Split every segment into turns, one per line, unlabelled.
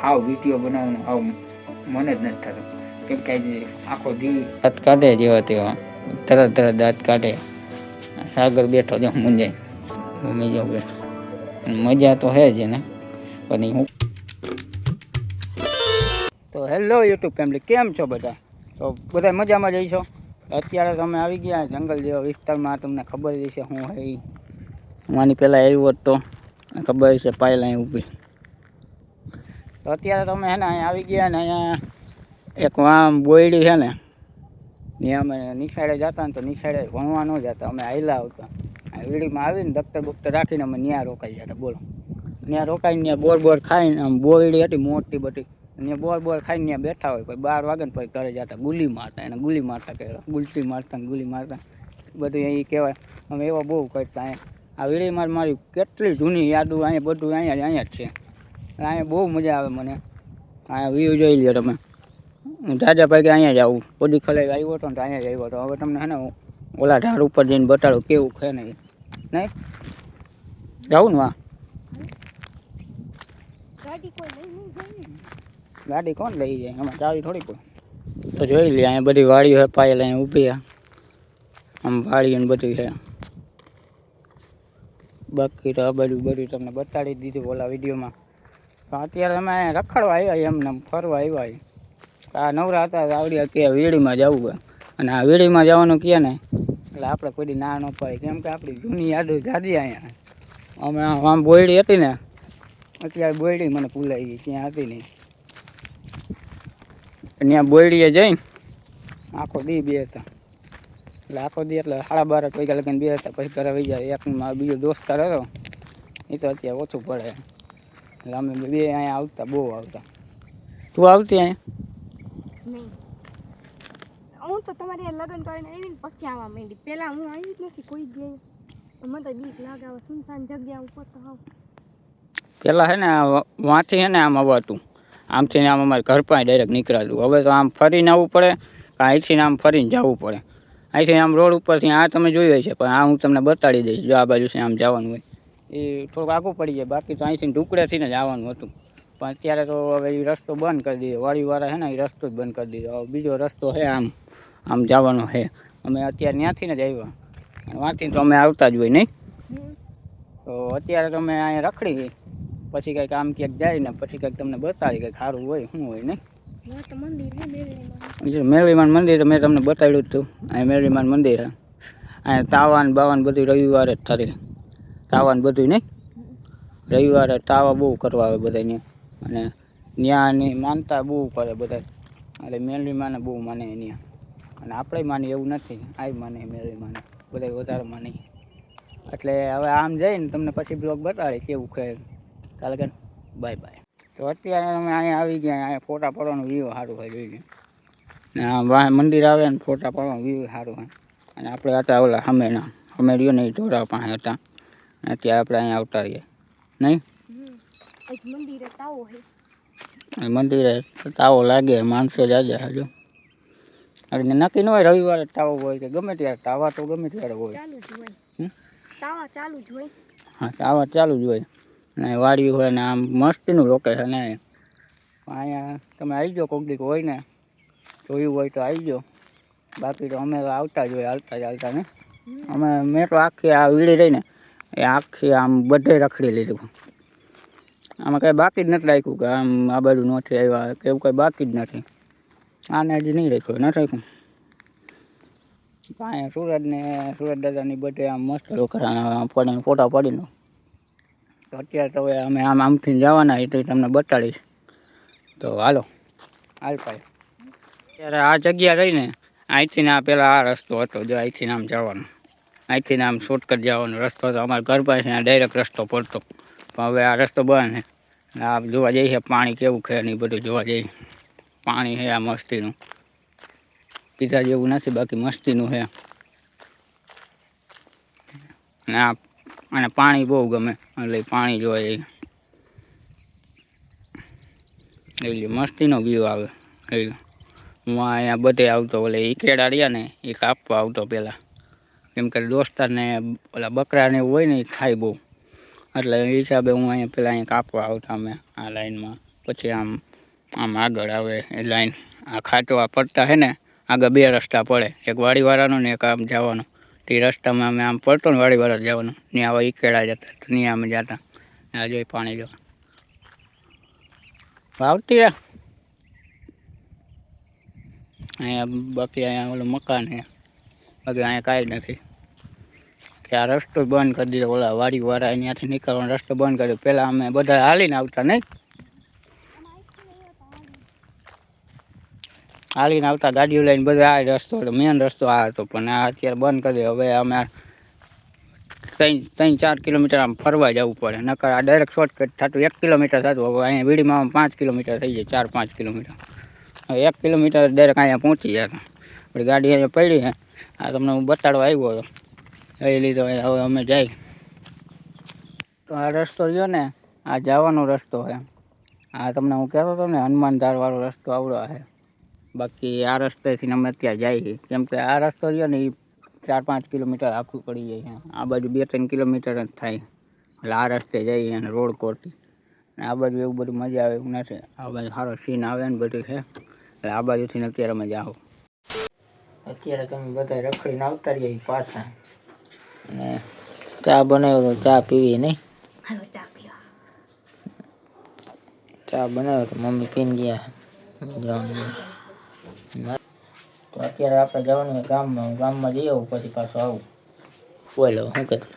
હાવ video બનાવવાનું હાવ મને જ નથી થતું. કેમ કે આજે આખો દી દાંત કાઢે જેવા તેવા તરત દાંત કાઢે. સાગર બેઠો જો મુંજાય મમ્મી જો બેઠો. મજા તો હે જ ને પણ હું તો હેલો યુટ્યુબ ફેમિલી, કેમ છો બધા? તો બધા મજામાં જઈશો. અત્યારે તમે આવી ગયા જંગલ જેવા વિસ્તારમાં. તમને ખબર જ છે હું હે માની પહેલાં આવ્યો તો ખબર છે પાયલ અહીં ઊભી. તો અત્યારે તમે હે ને અહીંયા આવી ગયા ને અહીંયા એક આમ બોયડી છે ને ત્યાં અમે નિશાળે જતા ને તો નિશાળે ભણવા ન જતા, અમે હાઈલા આવતા. આ વીડીમાં આવીને દફતર બફતર રાખીને અમે ત્યાં રોકાઈ જતા. બોલો, ત્યાં રોકાઈને ત્યાં બોર ખાઈને આમ બોયડી હતી મોટી બધી, ત્યાં બોર ખાઈને ત્યાં બેઠા હોય. પછી 12 વાગે ને પછી ઘરે જતા ગુલી મારતા. એને ગુલી મારતા કહેવાય, ગુલટી મારતા ગુલી મારતા બધું એ કહેવાય. અમે એવા બહુ કરતા. અહીંયા આ વીડીમાં મારી કેટલી જૂની યાદો અહીંયા બધું અહીંયા જ છે. અહીંયા બહુ મજા આવે મને. અહીંયા વ્યૂ જોઈ લ્યો તમે. હું જાજા ભાગે અહીંયા જ આવું. બધી ખલાઈ આવ્યો હતો ને તો અહીંયા જ આવ્યો હતો. હવે તમને હે ને ઓલા ઢાળ ઉપર જઈને બતાડું કેવું છે નહીં. નહીં જાઉં ને વાહ ગાડી કોણ લઈ જાય? આમાં ચાવી થોડી કોઈ. તો જોઈ લે અહીંયા બધી વાડીઓ છે. પાયલ અહીંયા ઊભી આમ વાડી ને બધું છે. બાકી તો આ બધું તમને બતાડી દીધું ઓલા વિડીયોમાં. તો અત્યારે અમે રખડવા આવ્યા, એમને ફરવા આવ્યા. આ નવરા હતા આવડી કે વીડીમાં જવું હોય, અને આ વીડીમાં જવાનું કહે ને એટલે આપણે કોઈ દી ના ન પાડીએ. કેમ કે આપણી જૂની યાદો જાદી અહીંયા. અમે આમ બોયડી હતી ને, અત્યારે બોયડી મને ભૂલાઈ ગઈ, ત્યાં હતી નહીં. ત્યાં બોયડીએ જઈને આખો દી બે હતા. એટલે આખો દી એટલે 12:30 વાગ્યા લગીને બે હતા. પછી ઘરે વહી જાય. એક બીજો દોસ્તાર હતો, એ તો અત્યારે ઓછું પડે. એટલે અમે બે અહીંયા આવતા, બહુ આવતા. તું આવતી અહીંયા?
હું તો તમારે લગ્ન કરીને આવી ને પછી આવવા માંડી. પેલા હું આવી જ નથી કોઈ જગ્યાએ. મને તો બીક લાગે સુનસાન જગ્યા ઉપર. તો હા
પેલા હે ને વાંથી હે ને આમ અવાતું, આમથી ને આમ અમારે ઘર પાસે ડાયરેક્ટ નીકળાતું. હવે તો આમ ફરીને આવવું પડે, અહીંથી ને આમ ફરીને જવું પડે. અહીંથી આમ રોડ ઉપરથી આ તમે જોયું છે, પણ આ હું તમને બતાડી દઈશ. જો આ બાજુ છે આમ જવાનું હોય એ થોડુંક આગું પડી જાય. બાકી તો અહીંથી ઢુકડેથી ને જવાનું હતું. પણ અત્યારે તો હવે એ રસ્તો બંધ કરી દીધો. વાડીવાળા છે ને એ રસ્તો જ બંધ કરી દીધો. હવે બીજો રસ્તો છે આમ જવાનો છે. અમે અત્યારે ત્યાંથી જ આવ્યા, અને વાંથી તો અમે આવતા જ હોય નહીં. તો અત્યારે તમે અહીંયા રખડી પછી કંઈક આમ ક્યાંક જાય ને પછી કંઈક તમને બતાવી કંઈક સારું હોય શું હોય નહીં. મેરડીમાન મંદિર તો મેં તમને બતાવ્યું જ હતું. અહીંયા મેરડીમાન મંદિર છે. અહીંયા તાવાન બાવાન બધું રવિવારે જ થતી. તાવાન બધું નહીં, રવિવારે તાવા બહુ કરવા આવે બધા ત્યાં. અને ત્યાંની માનતા બહુ કરે બધા. એટલે મેરડીમાને બહુ માને ત્યાં. અને આપણે માની એવું નથી, આ માને મેરડીમાને બધા વધારે માની. એટલે હવે આમ જઈને તમને પછી બ્લોગ બતાડે કેવું છે. ચાલે કે બાય બાય. તો અત્યારે અમે અહીંયા આવી ગયા. અહીંયા ફોટા પાડવાનું વ્યૂ સારું હોય જોઈ. ને આ મંદિર આવે ને ફોટા પાડવાનું વ્યૂ સારું હોય. અને આપણે હતા ઓલા અમે રહ્યો ને એ ઢોરા પાસે હતા. અત્યારે આપણે અહીંયા આવતા રહીએ નહીં. મંદિરે તાવો લાગે, માણસો જાજા હજુ. એટલે નક્કી ન હોય રવિવારે તાવો હોય કે ગમે ત્યારે. તાવા તો ગમે ત્યારે હોય. હા, તાવા ચાલુ જ હોય. અને વાડી હોય ને આમ મસ્તીનું લોકેશન હે. અહીંયા તમે આવી જાઓ કોઈક દીક હોય ને જોયું હોય તો આવી જાઓ. બાકી તો અમે આવતા જ હોય હાલતા ને. મેં તો આખી આ વીડી રહીને એ આખી આમ બધે રખડી લીધું. આમાં કંઈ બાકી જ નથી રાખ્યું કે આમ આ બાજુ નથી આવ્યા કે એવું કંઈ બાકી જ નથી. આને હજી નહીં રાખ્યું, નથી રાખ્યું. અહીંયા સુરત દાદાની બધે આમ મસ્ત લોકેશન પડીને ફોટા પડીને. તો અત્યારે તો હવે અમે આમથી જવાના એ તો તમને બતાડીશ. તો હાલ પાય. અત્યારે આ જગ્યા રહીને અહીંથી ને આ પહેલાં આ રસ્તો હતો. જો અહીંથી આમ જવાનો, અહીંથી આમ શોર્ટકટ જવાનો રસ્તો હતો. અમારા ઘર પાસે ડાયરેક્ટ રસ્તો પડતો. પણ હવે આ રસ્તો બંધ છે. આ જોવા જઈએ છે પાણી કેવું છે ને એ બધું જોવા જઈએ. પાણી છે આ મસ્તીનું, પીધા જેવું નથી બાકી મસ્તીનું છે. અને પાણી બહુ ગમે એટલે પાણી જોવા જઈએ. એટલે મસ્તીનો વ્યૂ આવે. હું અહીંયા બધે આવતો. ઓલે ઈકેડા રહ્યા ને એ કાપવા આવતો પહેલાં. કેમ કે દોસ્તારને ઓલા બકરાને એવું હોય ને એ ખાય બહુ. એટલે એ હિસાબે હું અહીંયા પહેલાં અહીંયા કાપવા આવતા અમે આ લાઈનમાં. પછી આમ આમ આગળ આવે એ લાઈન આ ખાટો આ પડતા છે ને આગળ બે રસ્તા પડે એક વાડીવાળાનો ને એક આમ જવાનો તે રસ્તામાં અમે આમ પડતો ને વાડીવાળા જવાનું ત્યાં આવા ઈકેડા જતા તો ત્યાં અમે જતા આ જોઈ પાણી જો આવતી રહે અહીંયા બાકી અહીંયા ઓલું મકાન છે બાકી અહીંયા કાંઈ નથી કે આ રસ્તો બંધ કરી દીધો ઓલા વાડીવાળા અહીંયાથી નીકળવાનો રસ્તો બંધ કર્યો પહેલાં અમે બધા હાલીને આવતા નહીં હાલીને આવતા ગાડીઓ લઈને બધા આ રસ્તો હતો મેન રસ્તો આ હતો પણ આ અત્યારે બંધ કરી દે હવે અમે 3-4 કિલોમીટર આમ ફરવા જવું પડે નકર આ ડાયરેક્ટ શોર્ટકટ થતું 1 કિલોમીટર થતું હવે અહીંયા વીડીમાં 5 કિલોમીટર થઈ જાય 4-5 કિલોમીટર હવે 1 કિલોમીટર ડાયરેક્ટ અહીંયા પહોંચી જતા આપણી ગાડી અહીંયા પડી છે આ તમને હું બતાડવા આવ્યો હતો એ લીધો હવે અમે જાય તો આ રસ્તો રહ્યો ને આ જવાનો રસ્તો છે આ તમને હું કહેતો હતો ને હનુમાનધારવાળો રસ્તો આવડો છે બાકી આ રસ્તેથી અમે અત્યારે જઈએ કેમ કે આ રસ્તો રહ્યો ને એ 4-5 કિલોમીટર આખું પડી જાય આ બાજુ 2-3 કિલોમીટર જ થાય એટલે આ રસ્તે જઈએ અને રોડ કોરથી અને આ બાજુ એવું બધું મજા આવે એવું નથી આ બાજુ સારો સીન આવે ને બધું છે એટલે આ બાજુથી અત્યારે અમે જાઓ અત્યારે તમે બધા રખડીને આવતા રહીએ પાછા અને ચા બનાવ્યો તો ચા પીવી નહીં
હાલો ચા પીવા
ચા બનાવ્યો તો મમ્મી પીને ગયા જવાનું તો અત્યારે આપણે જવાનું ગામમાં જઈ આવું પછી પાછું આવું બોલો શું કહેતું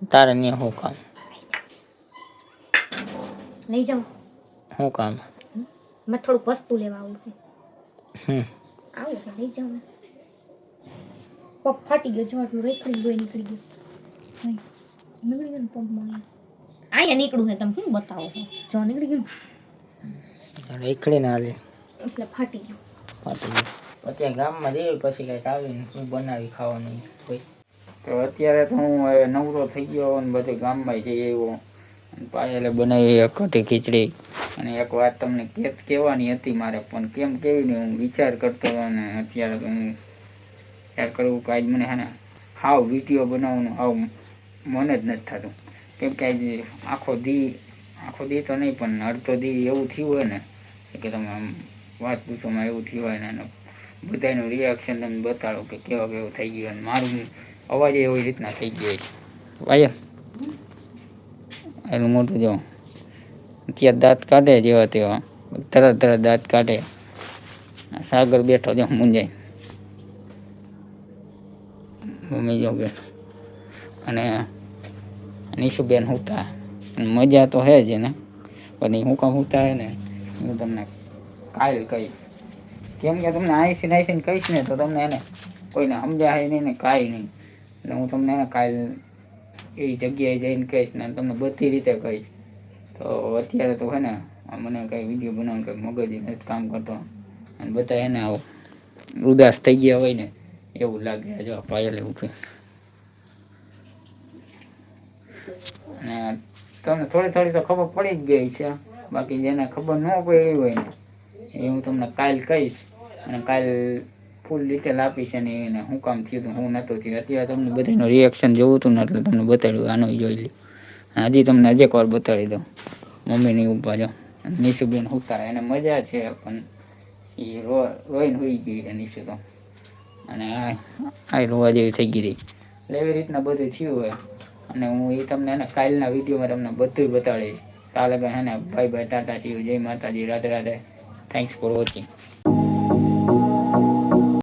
તારે ત્યાં શું કામ
લઈ જાઉં
શું કામ
મેં થોડુંક વસ્તુ લેવા આવું
હમ
લઈ જાઉં પગ ફાટી ગયો જો આટલું રેખડી ગયો નીકળી ગયો નીકળી ગયો ને પગમાં અહીંયા નીકળું છે તમે શું બતાવો જો નીકળી ગયું
રેખડી ના હાલે
એટલે ફાટી ગયું
અત્યારે ગામમાં જઈએ પછી કંઈક આવીને શું બનાવી ખાવાનું કોઈ તો અત્યારે તો હું હવે નવરો થઈ ગયો અને બધે ગામમાં જઈ આવ્યો પાયલે બનાવી એક કઢી ખીચડી અને એક વાત તમને કહેવાની હતી મારે પણ કેમ કેવી ને હું વિચાર કરતો હતો અને અત્યારે તો હું વિચાર કરવું કે આજ મને હે ને હાવ વિડીયો બનાવવાનું હાવ મને જ નથી થતું કેમ કે આજે આખો દી તો નહીં પણ અડધો દી એવું થયું હોય ને કે તમે આમ વાત પૂછોમાં એવું થયું હોય ને અને બધાનું રિએક્શન તમે બતાડો કે કેવું થઈ ગયું અને મારું અવાજ એવી રીતના થઈ ગયો છે વાયર એનું મોટું જો ત્યાં દાંત કાઢે જેવા તેવા તરત દાંત કાઢે સાગર બેઠો જો મુંજાય મમ્મી જો બેઠો અને નિશુબેન હુતા મજા તો હે જ ને પણ એ હું કામ હુતા હે ને હું તમને કાલ કહીશ કેમ કે તમને આઈસીને કહીશ ને તો તમને એને કોઈને સમજાય નહીં ને કાંઈ નહીં એટલે હું તમને એને કાલ એ જગ્યાએ જઈને કહીશ ને તમને બધી રીતે કહીશ તો અત્યારે તો હે ને મને કંઈ વિડીયો બનાવવાનું કંઈ મગજ નથી કામ કરતો અને બધા એને આવો ઉદાસ થઈ ગયા હોય ને એવું લાગે જો પાયલે ઉઠે અને તમને થોડી તો ખબર પડી જ ગઈ છે બાકી જેને ખબર ન પડી હોય ને એ હું તમને કાલ કહીશ અને કાલ ફૂલ ડિટેલ આપીશ અને એને શું કામ થયું હતું હું નહોતું થયું અત્યારે તમને બધાનું રિએક્શન જોવું હતું ને એટલે તમને બતાડ્યું આનો જોઈ લે હજી તમને હજી એક વાર બતાડી દઉં મમ્મીની ઉપર જો નિશુબેન ઉતારે એને મજા છે પણ એ રોઈને હોઈ ગઈ છે નિશુ તો અને આ રોવા જેવી થઈ ગઈ એટલે એવી રીતના બધું થયું હોય અને હું એ તમને એને કાલના વિડીયોમાં તમને બધું બતાડીશ તાલે હે ને bye bye Tata C you જય માતાજી Radhe Radhe thanks for watching